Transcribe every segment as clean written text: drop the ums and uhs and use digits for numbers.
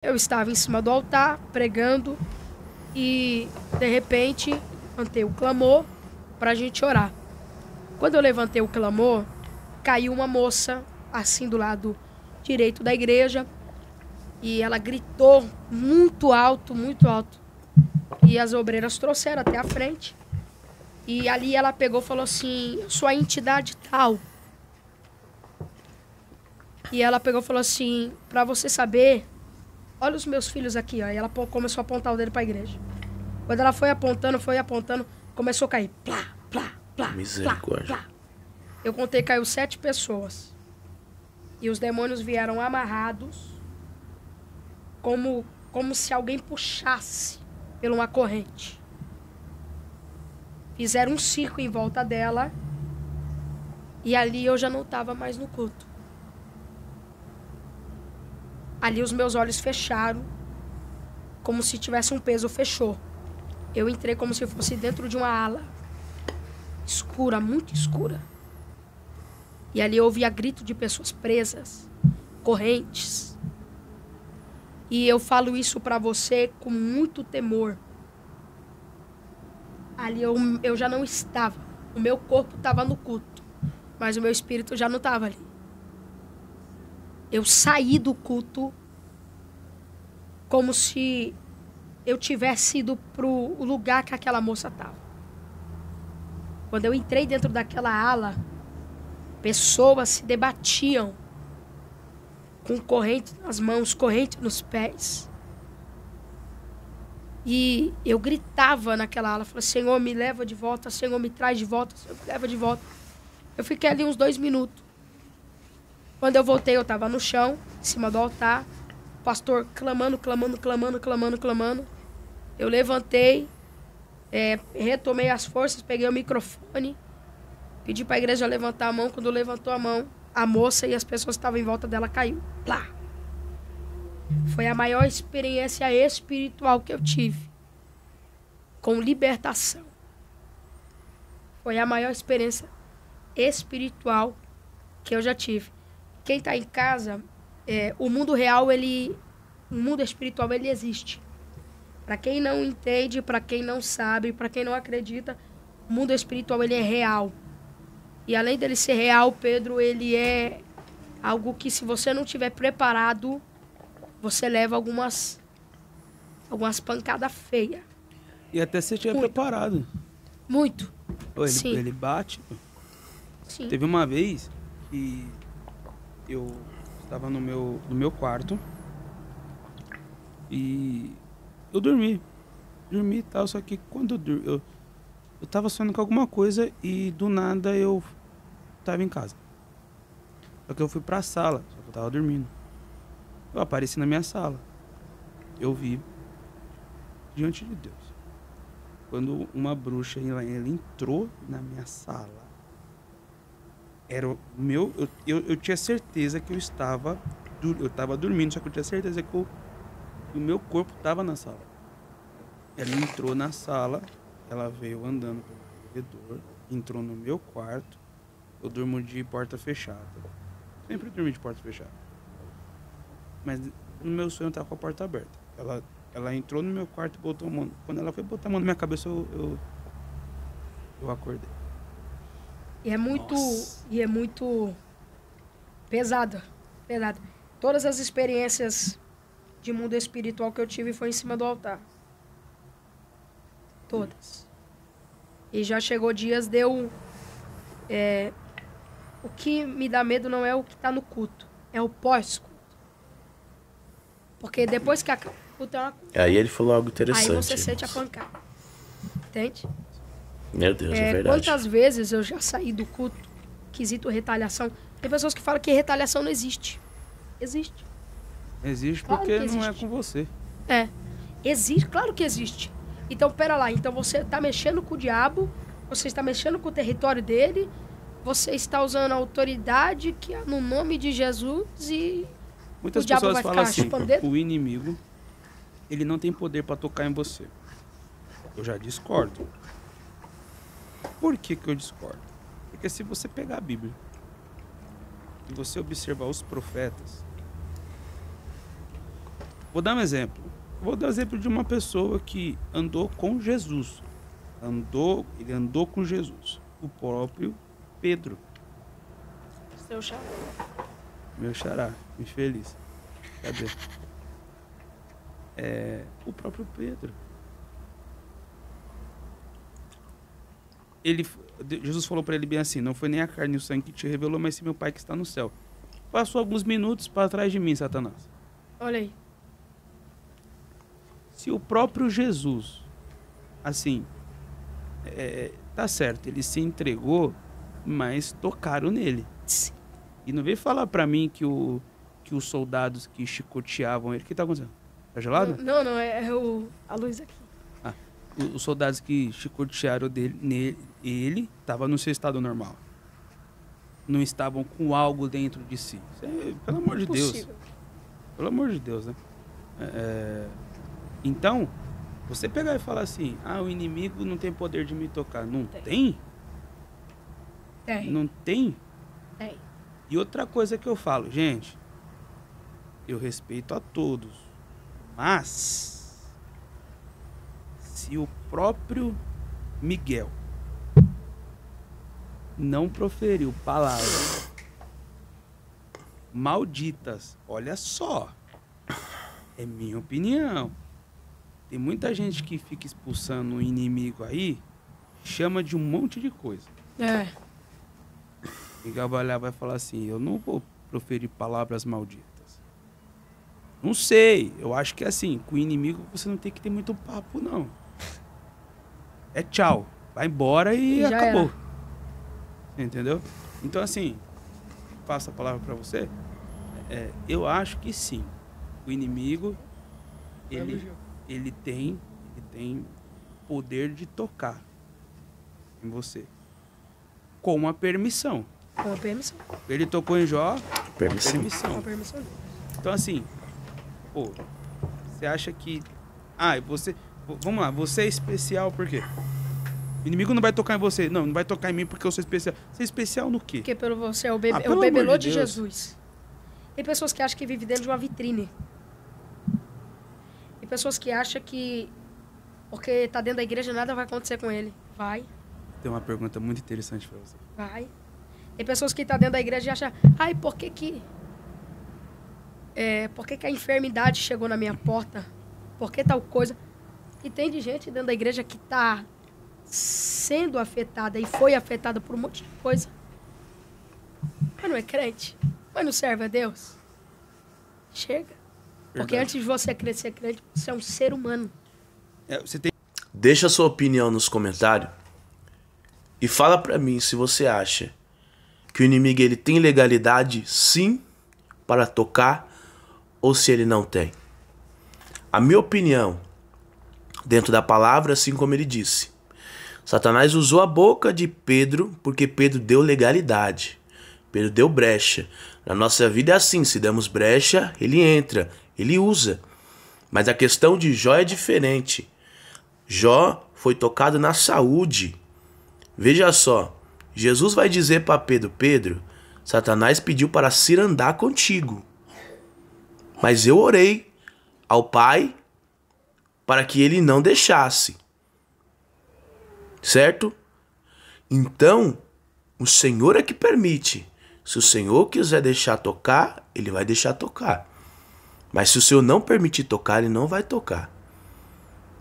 Eu estava em cima do altar, pregando, e de repente levantei o clamor para a gente orar. Quando eu levantei o clamor, caiu uma moça assim do lado direito da igreja e ela gritou muito alto, muito alto. E as obreiras trouxeram até a frente. E ali ela pegou e falou assim: eu sou a entidade tal. E ela pegou e falou assim: pra você saber, olha os meus filhos aqui, ó. E ela começou a apontar o dedo pra igreja. Quando ela foi apontando, começou a cair. Plá, plá, plá, Misericórdia. plá, plá. Eu contei, caiu 7 pessoas. E os demônios vieram amarrados, como se alguém puxasse por uma corrente. Fizeram um círculo em volta dela. E ali eu já não estava mais no culto. Ali os meus olhos fecharam, como se tivesse um peso, fechou. Eu entrei como se fosse dentro de uma ala escura, muito escura. E ali eu ouvia grito de pessoas presas, correntes. E eu falo isso pra você com muito temor. Ali eu já não estava. O meu corpo estava no culto, mas o meu espírito já não estava ali. Eu saí do culto como se eu tivesse ido pro lugar que aquela moça estava. Quando eu entrei dentro daquela ala, pessoas se debatiam com corrente nas mãos, corrente nos pés. E eu gritava naquela ala, falei: Senhor, me leva de volta, Senhor, me traz de volta, Senhor, me leva de volta. Eu fiquei ali uns 2 minutos. Quando eu voltei, eu estava no chão, em cima do altar, o pastor clamando. Eu levantei, retomei as forças, peguei o microfone, pedi para a igreja levantar a mão. Quando levantou a mão, a moça e as pessoas que estavam em volta dela caiu. Plá! Foi a maior experiência espiritual que eu tive com libertação. Foi a maior experiência espiritual que eu já tive. Quem está em casa, o mundo real, o mundo espiritual, ele existe. Para quem não entende, para quem não sabe, para quem não acredita, o mundo espiritual, ele é real. E além dele ser real, Pedro, ele é algo que, se você não estiver preparado, você leva algumas pancadas feias. E até se estiver preparado. Muito. Sim. Ele bate. Sim. Teve uma vez que eu estava no meu quarto e eu dormi e tal, só que quando eu tava sonhando com alguma coisa e do nada eu tava em casa. Só que eu fui pra sala, só que eu tava dormindo. Eu apareci na minha sala. Eu vi diante de Deus. Quando uma bruxa, ela entrou na minha sala, era o meu... Eu tinha certeza que eu tava dormindo, só que eu tinha certeza que o meu corpo tava na sala. Ela entrou na sala, ela veio andando pelo corredor, entrou no meu quarto. Eu durmo de porta fechada. Sempre dormi de porta fechada. Mas no meu sonho eu tava com a porta aberta. Ela entrou no meu quarto e botou a mão. Quando ela foi botar a mão na minha cabeça, eu acordei. E é muito pesado. Todas as experiências de mundo espiritual que eu tive foi em cima do altar. Todas. E já chegou dias de eu... o que me dá medo não é o que está no culto, é o pós-culto. Porque depois que acaba o culto é uma coisa. Aí ele falou algo interessante. Aí você sente a pancada. Entende? Meu Deus, é verdade. Quantas vezes eu já saí do culto, quesito retaliação. Tem pessoas que falam que retaliação não existe. Existe. Existe Claro porque que existe. não é com você. Existe, claro que existe. Então, pera lá. Então você está mexendo com o diabo, você está mexendo com o território dele, você está usando a autoridade que é no nome de Jesus e muitas o diabo pessoas vai falam ficar assim, chupando dedo? o inimigo, ele não tem poder para tocar em você. Eu já discordo. Por que eu discordo? Porque se você pegar a Bíblia e você observar os profetas, Vou dar um exemplo. Vou dar um exemplo de uma pessoa que andou com Jesus. Ele andou com Jesus. O próprio Pedro. Seu xará. Meu xará, infeliz. Cadê? O próprio Pedro. Jesus falou para ele bem assim: não foi nem a carne e o sangue que te revelou, mas sim meu Pai que está no céu. Passou alguns minutos para trás de mim, Satanás. Olha aí. Se o próprio Jesus, assim, tá certo, ele se entregou, mas tocaram nele. Sim. E não veio falar para mim que os soldados que chicoteavam ele... O que tá acontecendo? Tá gelado? Não, a luz aqui. Os soldados que chicotearam ele estavam no seu estado normal. Não estavam com algo dentro de si. Pelo amor de Deus. Pelo amor de Deus, né? Então, você pegar e falar assim, o inimigo não tem poder de me tocar. Não tem? Tem. Não tem? Tem. E outra coisa que eu falo, gente, eu respeito a todos, mas se o próprio Miguel não proferiu palavras malditas, olha só, é minha opinião. Tem muita gente que fica expulsando o inimigo aí, chama de um monte de coisa. Miguel vai falar assim, eu não vou proferir palavras malditas. Não sei, eu acho que é assim, com o inimigo você não tem que ter muito papo, não. É tchau, vai embora e acabou. Entendeu? Então assim, passo a palavra para você, eu acho que sim. O inimigo, ele tem poder de tocar em você. Com a permissão. Com a permissão. Ele tocou em Jó, Permissão. Com a permissão. Então assim, você acha que... vamos lá, você é especial por quê? O inimigo não vai tocar em você. Não vai tocar em mim porque eu sou especial. Você é especial no quê? Porque você é o pelo bebelô amor de Jesus. Tem pessoas que acham que vive dentro de uma vitrine. Tem pessoas que acham que porque tá dentro da igreja nada vai acontecer com ele. Vai. Tem uma pergunta muito interessante pra você. Vai. Tem pessoas que tá dentro da igreja e acham, por que a enfermidade chegou na minha porta? Por que tal coisa? E tem de gente dentro da igreja que tá sendo afetada e foi afetada por um monte de coisa. Mas não é crente. Mas não serve a Deus. Chega. Porque antes de você ser crente, você é um ser humano. Deixa a sua opinião nos comentários e fala pra mim se você acha que o inimigo ele tem legalidade sim para tocar ou se ele não tem. A minha opinião, dentro da palavra, assim como ele disse, Satanás usou a boca de Pedro porque Pedro deu legalidade. Pedro deu brecha. Na nossa vida é assim, se damos brecha, ele entra, ele usa. Mas a questão de Jó é diferente. Jó foi tocado na saúde. Veja só, Jesus vai dizer para Pedro, Pedro, Satanás pediu para se andar contigo. Mas eu orei ao Pai para que ele não deixasse. Certo? Então, o Senhor é que permite. Se o Senhor quiser deixar tocar, ele vai deixar tocar. Mas se o Senhor não permitir tocar, ele não vai tocar.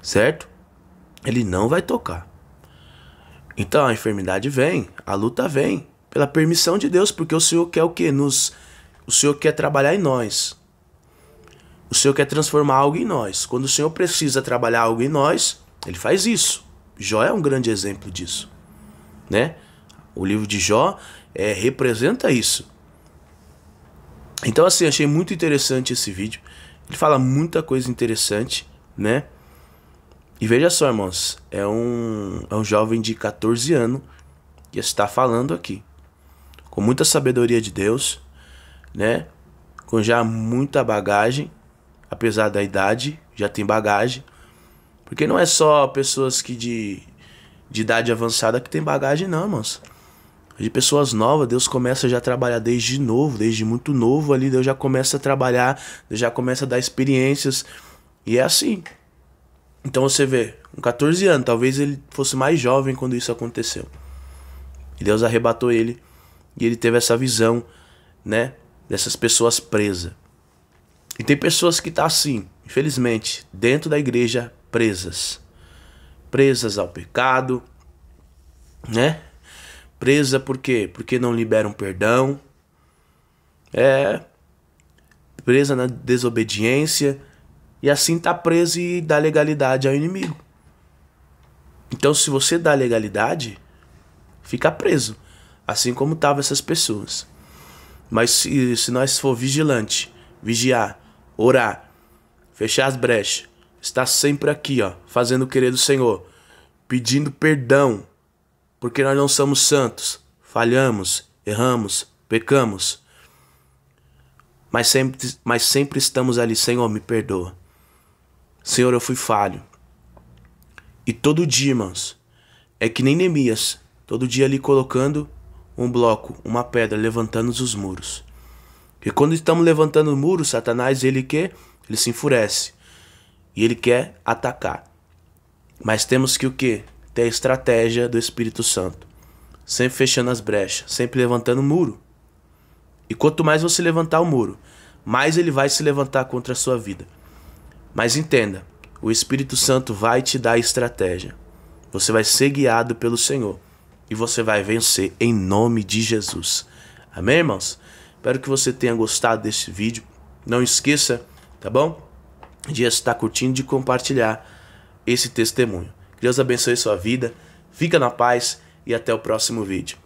Certo? Ele não vai tocar. Então a enfermidade vem, a luta vem, pela permissão de Deus, porque o Senhor quer o quê? O Senhor quer trabalhar em nós. O Senhor quer transformar algo em nós. Quando o Senhor precisa trabalhar algo em nós, ele faz isso. Jó é um grande exemplo disso, né? O livro de Jó representa isso. Então assim, achei muito interessante esse vídeo. Ele fala muita coisa interessante, né? E veja só, irmãos, é um jovem de 14 anos que está falando aqui, com muita sabedoria de Deus, né? Com já muita bagagem, apesar da idade, já tem bagagem. Porque não é só pessoas que de idade avançada que tem bagagem, não, irmãos. De pessoas novas, Deus começa já a trabalhar desde novo, desde muito novo ali, Deus já começa a trabalhar, Deus já começa a dar experiências. E é assim. Então você vê, com 14 anos, talvez ele fosse mais jovem quando isso aconteceu. E Deus arrebatou ele, e ele teve essa visão, né, dessas pessoas presas. E tem pessoas que estão assim, infelizmente, dentro da igreja, presas. Presas ao pecado, né? Presa por quê? Porque não liberam perdão. Presa na desobediência. E assim tá preso e dá legalidade ao inimigo. Então se você dá legalidade, fica preso. Assim como estavam essas pessoas. Mas se nós for vigilante, vigiar, orar, fechar as brechas, estar sempre aqui, ó, fazendo o querer do Senhor, pedindo perdão, porque nós não somos santos, falhamos, erramos, pecamos. Mas sempre estamos ali, Senhor, me perdoa. Senhor, eu fui falho. E todo dia, irmãos, é que nem Neemias, todo dia ali colocando um bloco, uma pedra, levantando os muros. Porque quando estamos levantando o muro, Satanás, ele se enfurece. E ele quer atacar. Mas temos que o quê? Ter a estratégia do Espírito Santo. Sempre fechando as brechas, sempre levantando o muro. E quanto mais você levantar o muro, mais ele vai se levantar contra a sua vida. Mas entenda, o Espírito Santo vai te dar a estratégia. Você vai ser guiado pelo Senhor. E você vai vencer em nome de Jesus. Amém, irmãos? Espero que você tenha gostado desse vídeo. Não esqueça, tá bom? De estar curtindo, de compartilhar esse testemunho. Que Deus abençoe sua vida. Fica na paz e até o próximo vídeo.